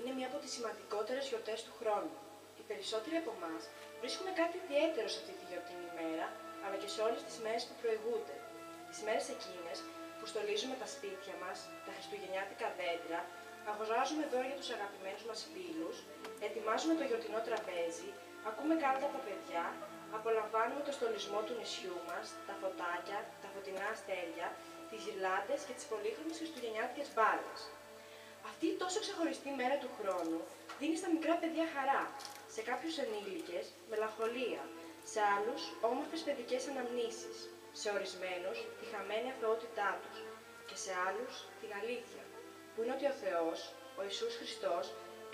είναι μία από τις σημαντικότερες γιορτές του χρόνου. Οι περισσότεροι από εμάς βρίσκουμε κάτι ιδιαίτερο σε αυτή τη γιορτινή ημέρα, αλλά και σε όλες τις μέρες που προηγούνται. Τις μέρες εκείνες που στολίζουμε τα σπίτια μας, τα χριστουγεννιάτικα δέντρα, αγοράζουμε δώρα για τους αγαπημένους μας φίλους, ετοιμάζουμε το γιορτινό τραπέζι, ακούμε κάρτα από τα παιδιά, απολαμβάνουμε το στολισμό του νησιού μας, τα φωτάκια, τα φωτεινά αστέρια, τις γυρλάντες και τις πολύχρωμες χριστουγεννιάτικες μπάλες. Αυτή η τόσο ξεχωριστή μέρα του χρόνου δίνει στα μικρά παιδιά χαρά, σε κάποιους ενήλικες μελαγχολία, σε άλλους όμορφες παιδικές αναμνήσεις, σε ορισμένους τη χαμένη αθωότητά τους και σε άλλους την αλήθεια, που είναι ότι ο Θεός, ο Ιησούς Χριστός,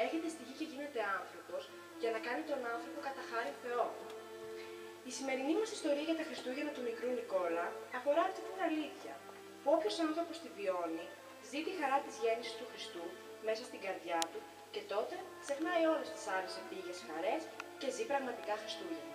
έρχεται στη γη και γίνεται άνθρωπος για να κάνει τον άνθρωπο κατά χάρη Θεό. Η σημερινή μας ιστορία για τα Χριστούγεννα του μικρού Νικόλα αφορά αυτή την αλήθεια, που όποιος άνθρωπος τη βιώνει, ζει τη χαρά της γέννησης του Χριστού μέσα στην καρδιά του και τότε ξεχνάει όλες τις άλλες επίγειες χαρές και ζει πραγματικά Χριστούγεννα.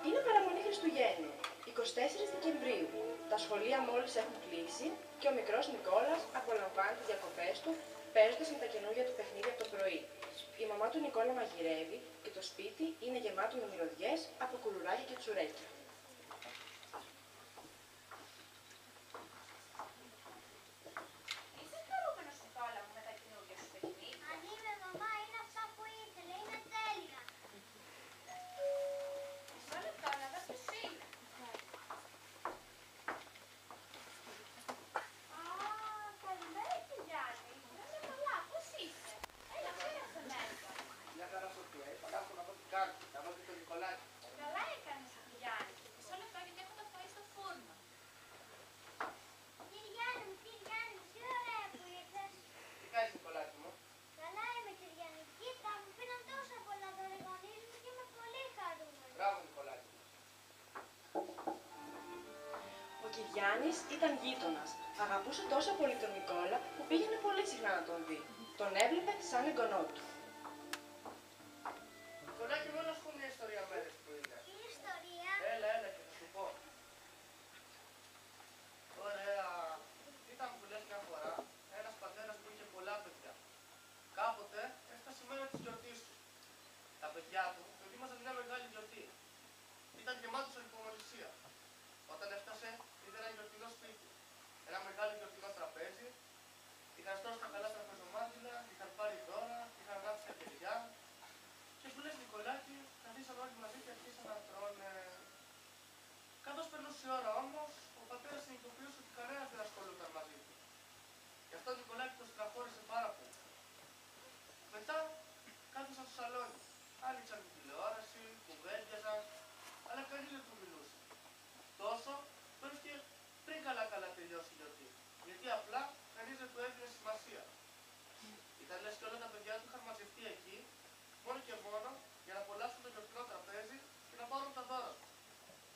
Είναι παραμονή Χριστουγέννων, 24 Δεκεμβρίου. Τα σχολεία μόλις έχουν κλείσει και ο μικρός Νικόλας απολαμβάνει τις διακοπές του παίζοντας με τα καινούργια του παιχνίδια από το πρωί. Η μαμά του Νικόλα μαγειρεύει και το σπίτι είναι γεμάτο με μυρωδιές από κουλουράκια και τσουρέκια. Είσαι χαρούμενος, Νικόλα μου, με τα καινούργια σου παιχνίδια? Αν είμαι μαμά, είναι αυτά που ήθελε, είναι τέλεια. Μισό λεπτό να δω ποιος είναι. Καλημέρα, Κυριάννη. Να είσαι καλά, πώς είσαι? Έλα, πέρασε μέσα. Μια χαρά, Σοφία. Είπα να δω τι κάνει. Να δω και το Νικολάκι. Καλά έκανες, Κυριάννη. Μισό λεπτό γιατί έχω το φαΐ στο φούρνο. Κυριάννη μου, τι ωραία που ήρθες. Τι κάνεις, Νικολάκι μου? Καλά είμαι, Κυριάννη. Κοίτα, μου πήραν τόσα πολλά δώρα οι γονείς μου και είμαι πολύ χαρούμενη. Μπράβο, Νικολάκι μου. Ο Κυριάννης ήταν γείτονας. Αγαπούσε τόσο πολύ τον Νικόλα που πήγαινε πολύ συχνά να τον δει. Τον έβλεπε σαν εγγονό του. Νικολάκι μου, να σου πω μια ιστορία μέρες που είδα. Τι ιστορία. Έλα, και θα σου πω. Ωραία. Ήταν που λες μια φορά ένας πατέρας που είχε πολλά παιδιά. Κάποτε έφτασε η μέρα της γιορτής του. Τα παιδιά του ετοίμαζαν μια μεγάλη γιορτή. Ήταν γεμάτος από υπομονησία. Όταν έφτασε, είδε ένα γιορτινό σπίτι. Ένα μεγάλο γιορτινό τραπέζι. Είχαν στρώσει τα καλά τραπεζομάντιλα, είχαν πάρει δώρα, είχαν γράψει τα κεριά. Και σου λες, Νικολάκη, καθίσαν όλοι μαζί και αρχίσαν να τρώνε. Καθώς περνούσε η ώρα όμως, ο πατέρας συνειδητοποιούσε ότι κανένας δεν ασχολούταν μαζί του. Γι' αυτό ο Νικολάκη τον στεναχώρησε πάρα πολύ. Μετά κάθισαν στο σαλόνι. Άνοιξαν την τηλεόραση, κουβέντιαζαν, αλλά κανείς δεν του μιλούσε. Τόσο που έφυγε πριν καλά τελειώσει η γιορτή. Γιατί απλά κανείς δεν του έδινε σημασία. Ήταν λες και όλα τα παιδιά του είχαν μαζευτεί εκεί, μόνο και μόνο για να απολαύσουν το γιορτινό τραπέζι και να πάρουν τα δώρα του.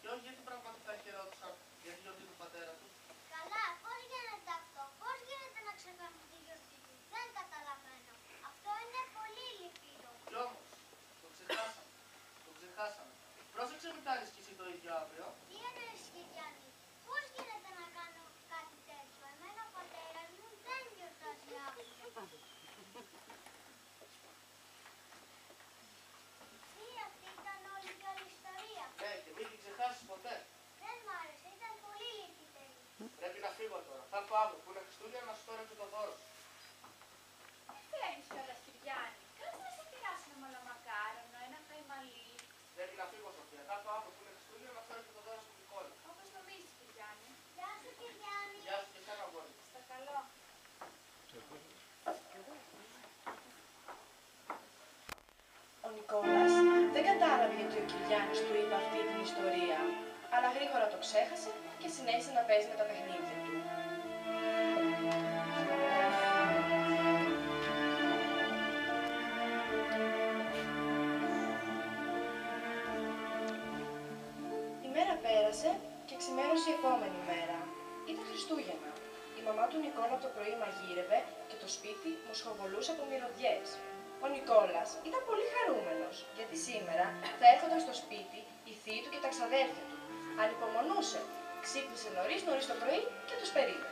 Και όχι γιατί πραγματικά χαιρόντουσαν για τη γιορτή του πατέρα του. Καλά, πώς γίνεται αυτό, πώς γίνεται να ξεχάσουμε τη γιορτή του. Δεν καταλαβαίνω. Αυτό είναι πολύ λυπηρό. Κι όμως, το ξεχάσαμε. Πρόσεξε μην κάνεις κι εσύ το ίδιο αύριο. Τι εννοείς, Κυριάννη, πώς γίνεται να κάνω κάτι τέτοιο. Εμένα ο πατέρας μου δεν γιορτάζει αύριο. Τι, αυτή ήταν όλη και όλη η ιστορία. Ναι, και μην την ξεχάσεις ποτέ. Δεν μ' άρεσε, ήταν πολύ λυπητερή. Πρέπει να φύγω τώρα. Θα έρθω αύριο που είναι Χριστούγεννα να σου φέρω και το δώρο σου. Φέρνεις κιόλας, Κυριάννη. Κάτσε να σε πειράσω ένα μαλαμακάρονο, ένα καϊμαλί. Πρέπει να φύγω, Σοφία. Θα έρθω αύριο που είναι Χριστούγεννα να φέρω και το δώρο σου Νικόλα. Όπως νομίζεις, Κυριάννη. Γεια σου, Κυριάννη. Γεια σου και εσένα, αγόρι. Στο καλό. Ο Νικόλας δεν κατάλαβε γιατί ο Κυριάννης του είπε αυτή την ιστορία, αλλά γρήγορα το ξέχασε και συνέχισε να παίζει με τα παιχνίδια του. Η μέρα πέρασε και ξημέρωσε η επόμενη μέρα. Ήταν Χριστούγεννα. Η μαμά του Νικόλα το πρωί μαγείρευε και το σπίτι μοσχοβολούσε από μυρωδιές. Ο Νικόλας ήταν πολύ χαρούμενος, γιατί σήμερα θα έρχονταν στο σπίτι οι θείοι του και τα ξαδέρφια του. Ανυπομονούσε, ξύπνησε νωρίς το πρωί και τους περίμενε.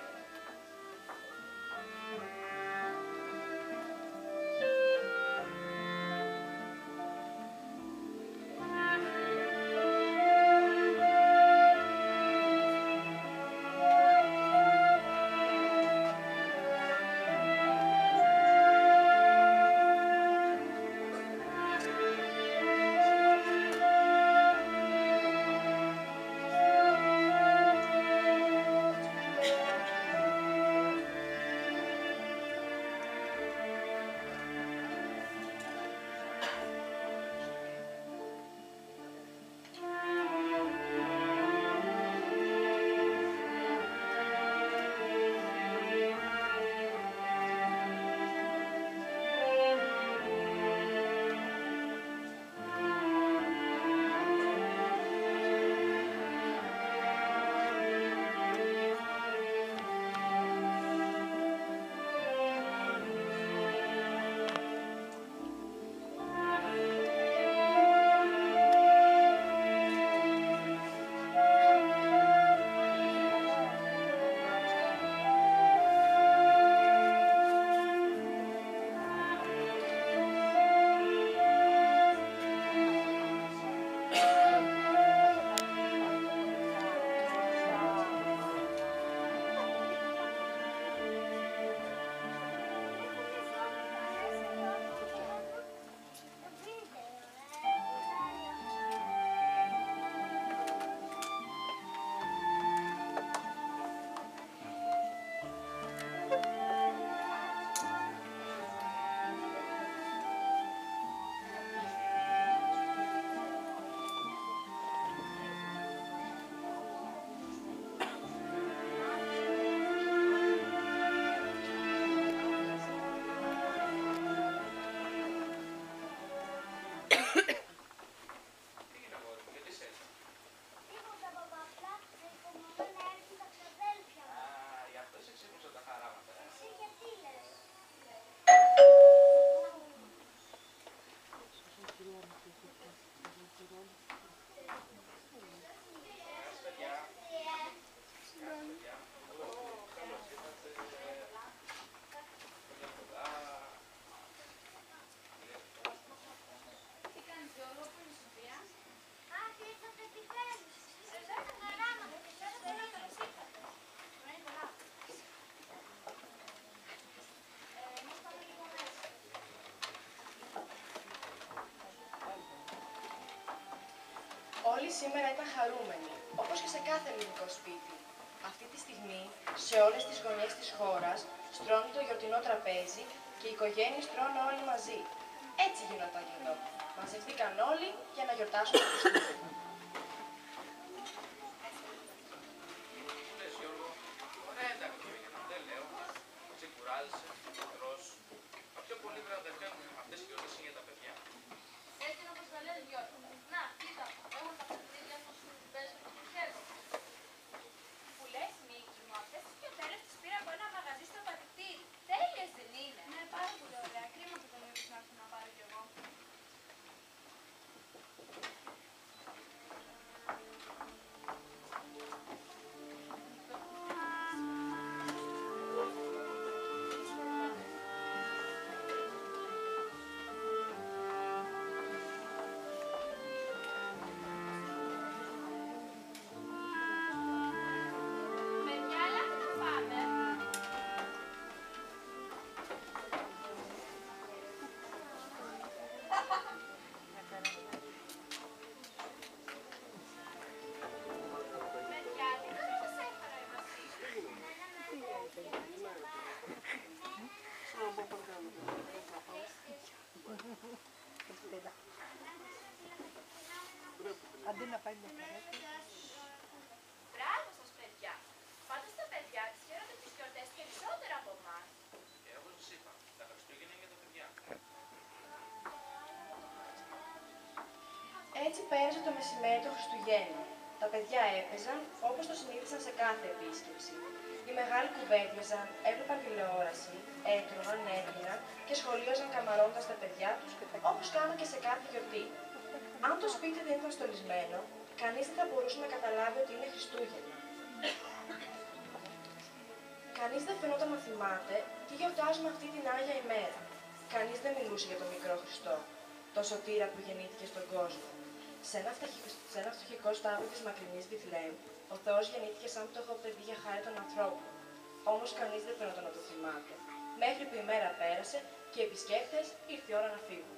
Όλοι σήμερα ήταν χαρούμενοι, όπως και σε κάθε ελληνικό σπίτι. Αυτή τη στιγμή, σε όλες τις γωνιές της χώρας, στρώνει το γιορτινό τραπέζι και οι οικογένειες τρώνε όλοι μαζί. Έτσι γινόταν και εδώ. Μαζευτήκαν όλοι για να γιορτάσουν το Χριστούγεννα. Ωραία ήταν η Χριστούγεννα, δεν λέω. Ξεκουράζεσαι, τρως. Τα πιο πολύ βραδευτέ μου αυτές οι γιορτές είναι για τα παιδιά. Έτσι είναι όπως τα λες, Γιώργο. Να, κοίτα, έχω τα παιχνίδια μου σου πες με το χέρι. Που λες, Νίκη μου, αυτές τις πιωτέρες τις πήρα από ένα μαγαζί στο Πατητήρι. Τέλειες δεν είναι? Ναι, πάρα πολύ ωραία. Κρίμα που δεν μου είπες να έρθω να πάρω κι εγώ. Παιδιά, ελάτε να φάμε. Παιδιά, τι σας έφερα η Βασίλη. Μπράβο σας, παιδιά. Πάντως τα παιδιά τις χαίρονται τις γιορτές περισσότερο από εμάς. Και όπως σας είπα, τα Χριστούγεννα είναι για τα παιδιά. Έτσι πέρασε το μεσημέρι των Χριστουγέννων. Τα παιδιά έπαιζαν όπως το συνήθισαν σε κάθε επίσκεψη. Οι μεγάλοι κουβέντιαζαν, έβλεπαν τηλεόραση, έτρωγαν, έπιναν και σχολίαζαν καμαρώνοντας τα παιδιά τους όπως κάνουν και σε κάθε γιορτή. Αν το σπίτι δεν ήταν στολισμένο, κανείς δεν θα μπορούσε να καταλάβει ότι είναι Χριστούγεννα. Κανείς δεν φαινόταν να θυμάται τι γιορτάζουμε αυτή την Άγια ημέρα. Κανείς δεν μιλούσε για τον μικρό Χριστό, το σωτήρα που γεννήθηκε στον κόσμο. Σε ένα φτωχικό στάβλο της μακρινής Βιθλεέμ, ο Θεός γεννήθηκε σαν φτωχό παιδί για χάρη των ανθρώπων. Όμως κανείς δεν φαινόταν να το θυμάται. Μέχρι που η μέρα πέρασε και οι επισκέπτες ήρθε η ώρα να φύγουν.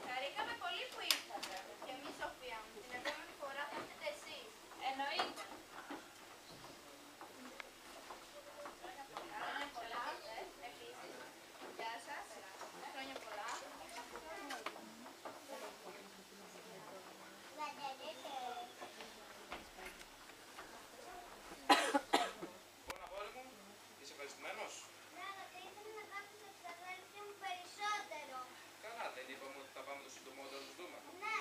Χαρήκαμε πολύ που ήρθατε. Και εμείς, Σοφία μου, την επόμενη φορά θα έρθετε εσείς. Εννοείται. Χρόνια πολλά. Επίσης. Γεια σας. Χρόνια πολλά. Λοιπόν, αγόρι μου, είσαι ευχαριστημένος? Ναι, αλλά θα ήθελα να κάνω το ξαδέλφια μου περισσότερο. Καλά, δεν είπαμε ότι θα πάμε το συντομότερο να τους δούμε? Ναι.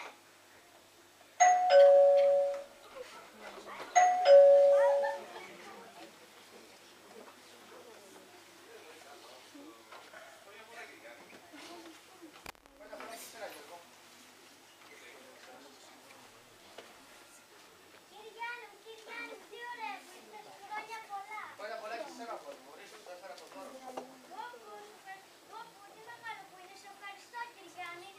Χρόνια πολλά, Κυριάκη. Χρόνια πολλά και εσένα, Γιώργο. Κυριάννη μου, τι ωραία που ήρθες. Χρόνια πολλά. Χρόνια πολλά και εσένα, αγόρι μου. Ορίστε, σου έφερα το δώρο. Γκόπου, τι μεγάλο που είναι. Σε ευχαριστώ, Κυριάννη.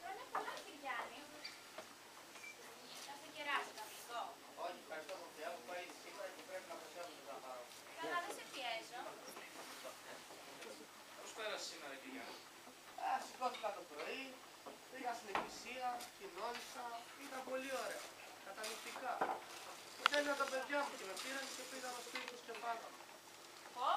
Χρόνια πολλά, Κυριάννη. Να σε κεράσει το αμυντικό. Όχι, ευχαριστώ, Σοφία μου. Πάει σήμερα και πρέπει να προσέχουμε να πάρω. Καλά, δεν σε πιέζω. Πώς πέρασε σήμερα, Κυριάκη? Σηκώθηκα το πρωί, πήγα στην εκκλησία, κοινώνησα, ήταν πολύ ωραία. Κατανυκτικά. Τέλειω τα παιδιά μου και με πήραν και πήγαμε στο σπίτι τους και φάγαμε. Πω,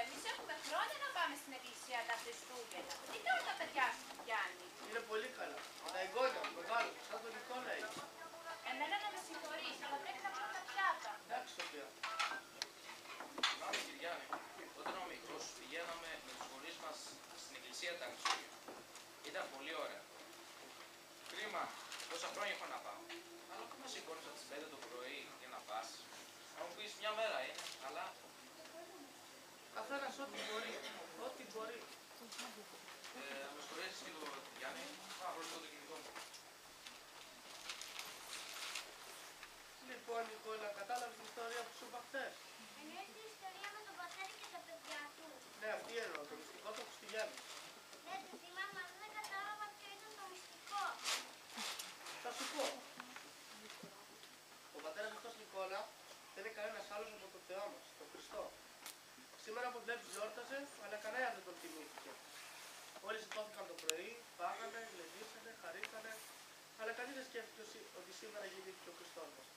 εμείς έχουμε χρόνια να πάμε στην εκκλησία τα Χριστούγεννα. Τι κάνουν τα παιδιά σου, Γιάννη? Είναι πολύ καλά. Τα εγγόνια μου, μεγάλο, σαν τον Νικόλα έχει. Εμένα να με συγχωρείς, αλλά πρέπει να πάω τα πιάτα. Εντάξει, Σοφία. Θυμάμαι, Κυριάκη, όταν ήμουν μικρός πηγαίναμε με τους γονείς μας στην εκκλησία τα Χριστούγεννα. Ήταν πολύ ωραία. Κρίμα, τόσα χρόνια έχω να πάω. Αλλά πού με σηκώνεις από τις 5 το πρωί για να πας? Θα μου πεις μια μέρα είναι, αλλά Καθένας ό,τι μπορεί. Ό,τι μπορεί. με συγχωρέσεις λίγο, Γιάννη, πάω να βρω λίγο το κινητό μου. Λοιπόν, Νικόλα, κατάλαβες την ιστορία που σου είπα χθες? Εννοείς την ιστορία με τον πατέρα και τα παιδιά του. Ναι, αυτή εννοώ, το μυστικό του Χριστουγέννου. Ναι, το θυμάμαι, αλλά δεν κατάλαβα ποιο ήταν το μυστικό. Θα σου πω. Ο πατέρας αυτός Νικόλα δεν είναι κανένας άλλος από τον Θεό μας, τον Χριστό. Σήμερα που βλέπεις γιόρταζε, αλλά κανένα δεν τον τιμήθηκε. Όλοι σηκώθηκαν το πρωί, φάγανε, γλεντήσανε, χαρήκανε, αλλά κανείς δεν σκέφτηκε ότι σήμερα γεννήθηκε ο Χριστός μας.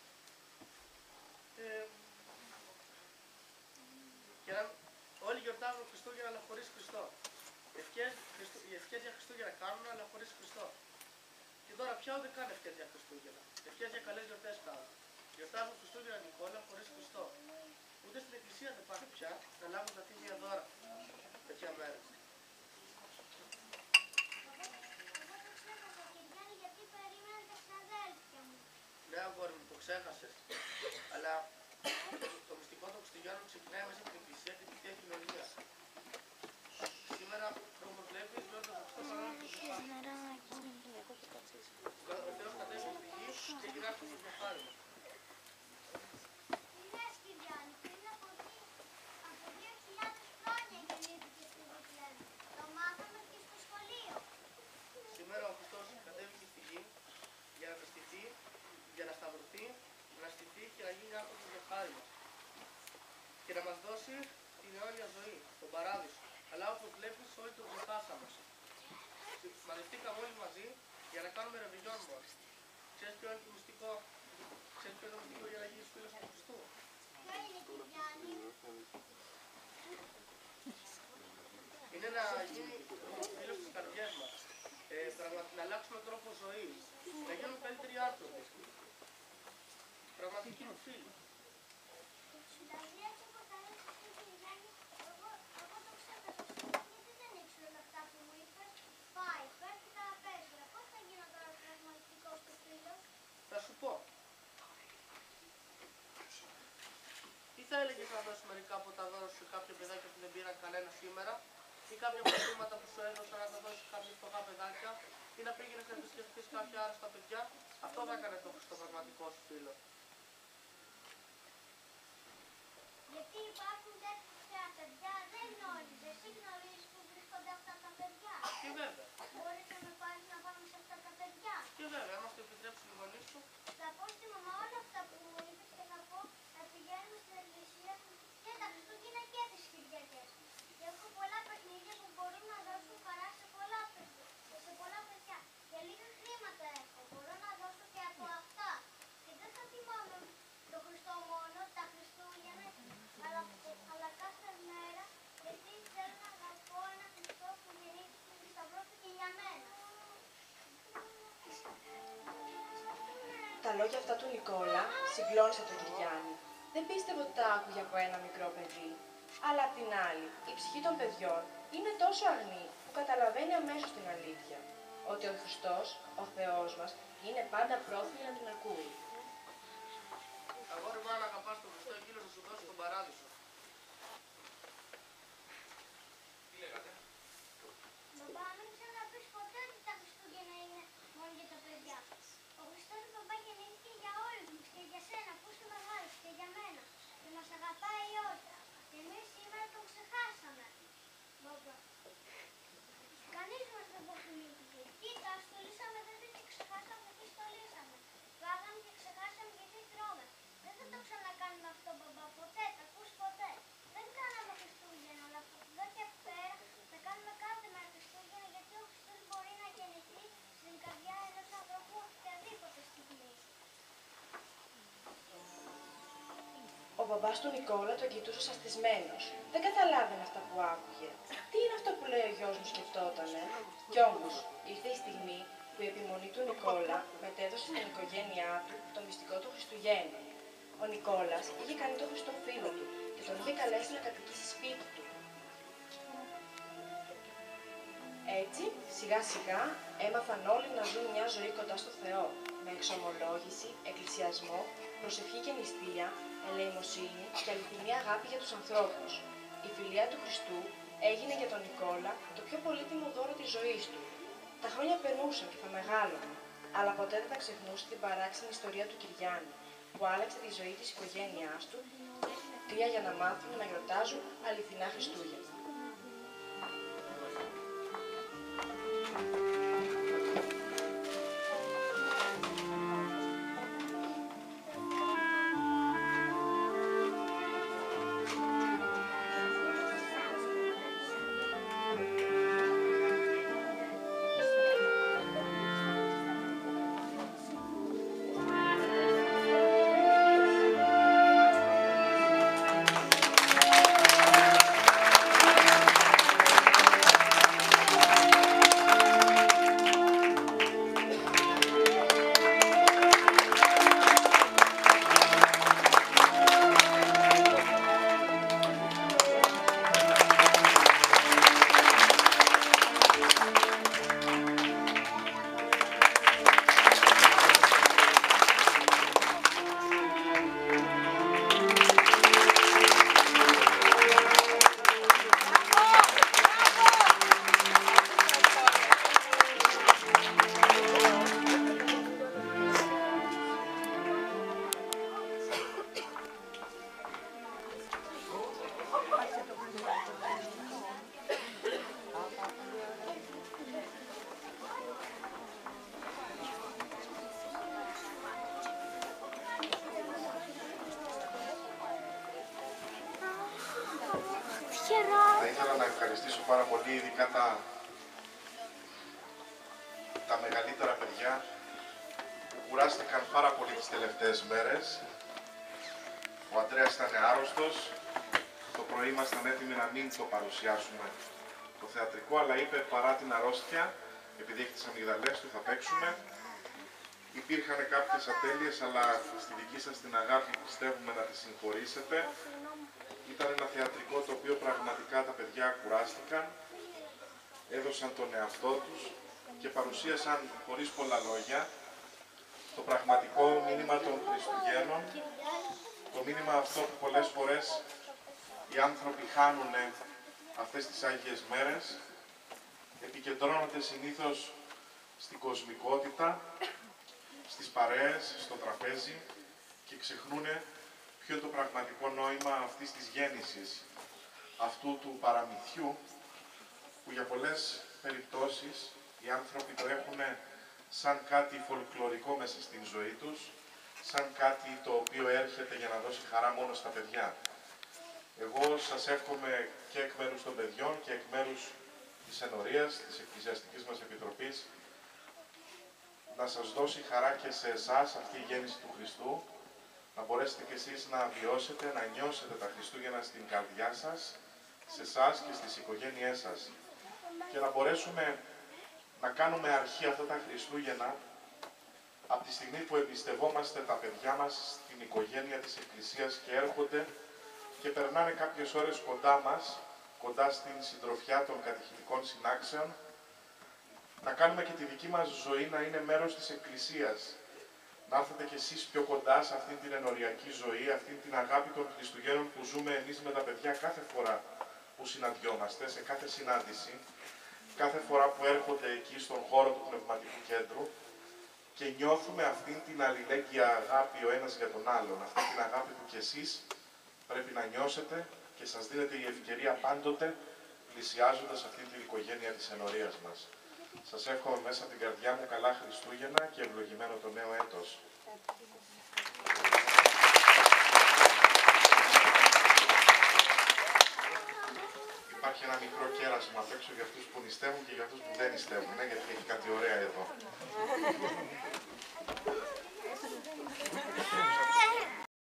Και όλοι γιορτάζουν Χριστούγεννα αλλά χωρίς Χριστό. Οι ευχές για Χριστούγεννα κάνουν αλλά χωρίς Χριστό. Και τώρα πια ούτε καν ευχές για Χριστούγεννα. Ευχές για καλές γιορτές κάνουν. Γιορτάζουν Χριστούγεννα Νικόλα χωρίς Χριστό. Ούτε στην εκκλησία δεν πάνε πια να λάβουν τα τίμια δώρα τέτοια μέρα. Εγώ το ξέχασα, Κυριάννη, γιατί περίμενα τα ξαδέλφια μου. Ναι, αγόρι μου, το ξέχασες. Αλλά το μυστικό των Χριστουγέννων ξεκινάει μέσα από την εκκλησία και τη Θεία Κοινωνία. Σήμερα, όπως βλέπεις, γιόρταζε αυτό παρόλο που δεν Ο Θεός κατέβηκε στη γη και γυράσκει στο κεφάλι μας. Τι λες, Κυριάννη, πριν από 2.000 χρόνια γεννήθηκε στη Βιθλεέμ. Το μάθαμε και στο σχολείο. Σήμερα ο Χριστός κατέβηκε στη γη για να κρυστηθεί, για να σταυρωθεί, να στηθεί και να γίνει άνθρωπος για χάρη μας. Και να μας δώσει την αιώνια ζωή, τον παράδεισο. Αλλά όπως βλέπεις όλοι τον ξεχάσαμε. Μαζευτήκαμε όλοι μαζί για να κάνουμε ρεβιγιόν μόνο. Ξέρεις ποιο είναι το μυστικό για να γίνεις φίλος του Χριστού? Ποιο να γίνει ο φίλος της καρδιάς μας. Να αλλάξουμε τρόπο ζωής. Να γίνουμε καλύτεροι άνθρωποι. Πραγματικοί μου φίλοι. Θα σου πω. Τι θα έλεγες να δώσεις μερικά από τα δώρα σου σε κάποια παιδάκια που δεν πήραν κανένα σήμερα, ή κάποια προβλήματα που σου έδωσαν να τα δώσεις σε κάποια φτωχά παιδάκια, ή να πήγαινες να επισκεφτείς κάποια άρρωστα παιδιά? Αυτό θα έκανε το πραγματικό σου φίλο. Γιατί υπάρχουν τέτοια παιδιά, δεν γνώριζε. Εσύ γνωρίζεις που βρίσκονται αυτά τα παιδιά. Και βέβαια. Μπορείς να με πάρεις να πάμε σε αυτά τα παιδιά. Και βέβαια, άμα το επιτρέψουν οι γονείς σου. Θα πω στη μαμά όλα αυτά που μου είπες και θα πω να πηγαίνουμε στην εκκλησία και τα Χριστούγεννα και τις Κυριακές. Και έχω πολλά παιχνίδια που μπορούν να δώσουν χαρά σε πολλά παιδιά. Και λίγα χρήματα έχω. Μπορώ να δώσω και από αυτά. Και δεν θα θυμάμαι το Χριστό μόνο, τα Χριστούγεννα, αλλά κάθε μέρα, γιατί θέλω να αγαπώ ένα Χριστό που γεννήθηκε και σταυρώθηκε για μένα. Τα λόγια αυτά του Νικόλα συγκλώνησαν τον Κυριάννη. Δεν πίστευε ότι τα άκουγε από ένα μικρό παιδί. Αλλά απ' την άλλη, η ψυχή των παιδιών είναι τόσο αγνή που καταλαβαίνει αμέσως την αλήθεια. Ότι ο Χριστός, ο Θεός μας, είναι πάντα πρόθυμος να την ακούει. Αγόρι μου, αν αγαπάς τον Χριστό, εκείνος θα σου δώσει τον παράδεισο. Τι λέγατε? Μπαμπά, μην ξαναπείς ποτέ ότι τα Χριστούγεννα είναι μόνο για τα παιδιά. Ο Χριστός μπαμπά γεννήθηκε για όλους μας και για σένα που είσαι μεγάλος και για μένα. Και μας αγαπάει όλοι. Και εμείς σήμερα τον ξεχάσαμε. Μπαμπά. Κανείς μας δεν αποφυλήθηκε. Κοίτα, στολίσαμε βέβαια και ξεχάσαμε τι στολίσαμε. Φάγαμε και ξεχάσαμε γιατί τρώμε. Δεν θα το ξανακάνουμε αυτό, μπαμπά, ποτέ. Τα ακούς ποτέ. Δεν κάναμε Χριστούγεννα, αλλά από εδώ και πέρα θα κάνουμε κάθε μέρα Χριστούγεννα, γιατί ο Χριστός μπορεί να γεννηθεί στην καρδιά ενός ανθρώπου οποιαδήποτε στιγμή. Ο μπαμπάς του Νικόλα τον κοιτούσε σαστισμένος. Δεν καταλάβαινε αυτά που άκουγε. Τι είναι αυτό που λέει ο γιος μου, σκεφτότανε. Κι όμως ήρθε η στιγμή που η επιμονή του Νικόλα μετέδωσε στην οικογένειά του το μυστικό των Χριστουγέννων. Ο Νικόλας είχε κάνει τον Χριστό φίλο του και τον είχε καλέσει να κατοικήσει σπίτι του. Έτσι, σιγά σιγά έμαθαν όλοι να ζουν μια ζωή κοντά στο Θεό, με εξομολόγηση, εκκλησιασμό, προσευχή και νηστεία, ελεημοσύνη και αληθινή αγάπη για τους ανθρώπους. Η φιλία του Χριστού έγινε για τον Νικόλα το πιο πολύτιμο δώρο της ζωής του. Τα χρόνια περνούσαν και θα μεγάλωναν, αλλά ποτέ δεν θα ξεχνούσε την παράξενη ιστορία του Κυριάννη, που άλλαξε τη ζωή της οικογένειάς του, για να μάθουν να γιορτάζουν αληθινά Χριστούγεννα. Θα ήθελα να ευχαριστήσω πάρα πολύ, ειδικά τα μεγαλύτερα παιδιά που κουράστηκαν πάρα πολύ τις τελευταίες μέρες. Ο Αντρέας ήταν άρρωστος, το πρωί ήμασταν έτοιμοι να μην το παρουσιάσουμε το θεατρικό, αλλά είπε παρά την αρρώστια, επειδή έχει τις αμυγδαλές του, θα παίξουμε. Υπήρχαν κάποιες ατέλειες, αλλά στη δική σας την αγάπη πιστεύουμε να τις συγχωρήσετε. Ήταν ένα θεατρικό το οποίο πραγματικά τα παιδιά κουράστηκαν, έδωσαν τον εαυτό τους και παρουσίασαν χωρίς πολλά λόγια το πραγματικό μήνυμα των Χριστουγέννων, το μήνυμα αυτό που πολλές φορές οι άνθρωποι χάνουν αυτές τις Άγιες μέρες, επικεντρώνονται συνήθως στην κοσμικότητα, στις παρέες, στο τραπέζι και ξεχνούν ποιο είναι το πραγματικό νόημα αυτής της γέννησης, αυτού του παραμυθιού που για πολλές περιπτώσεις οι άνθρωποι το έχουν σαν κάτι φολκλωρικό μέσα στην ζωή τους, σαν κάτι το οποίο έρχεται για να δώσει χαρά μόνο στα παιδιά. Εγώ σας εύχομαι και εκ μέρους των παιδιών και εκ μέρους της ενορίας, της Εκκλησιαστικής μας Επιτροπής, να σας δώσει χαρά και σε εσάς αυτή η γέννηση του Χριστού, να μπορέσετε κι εσείς να βιώσετε, να νιώσετε τα Χριστούγεννα στην καρδιά σας, σε εσάς και στις οικογένειές σας. Και να μπορέσουμε να κάνουμε αρχή αυτά τα Χριστούγεννα από τη στιγμή που εμπιστευόμαστε τα παιδιά μας στην οικογένεια της Εκκλησίας και έρχονται και περνάνε κάποιες ώρες κοντά μας, κοντά στην συντροφιά των κατηχητικών συνάξεων, να κάνουμε και τη δική μας ζωή να είναι μέρος της Εκκλησίας. Να έρθετε κι εσείς πιο κοντά σε αυτήν την ενοριακή ζωή, αυτήν την αγάπη των Χριστουγέννων που ζούμε εμείς με τα παιδιά κάθε φορά που συναντιόμαστε, σε κάθε συνάντηση, κάθε φορά που έρχονται εκεί στον χώρο του Πνευματικού Κέντρου και νιώθουμε αυτήν την αλληλέγγυα αγάπη ο ένας για τον άλλον, αυτήν την αγάπη που κι εσείς πρέπει να νιώσετε και σας δίνετε η ευκαιρία πάντοτε πλησιάζοντας αυτήν την οικογένεια της ενορίας μας. Σας εύχομαι μέσα από την καρδιά μου καλά Χριστούγεννα και ευλογημένο το νέο έτος. Υπάρχει ένα μικρό κέρασμα απ' έξω για αυτούς που νηστεύουν και για αυτούς που δεν νηστεύουν, γιατί έχει κάτι ωραία εδώ.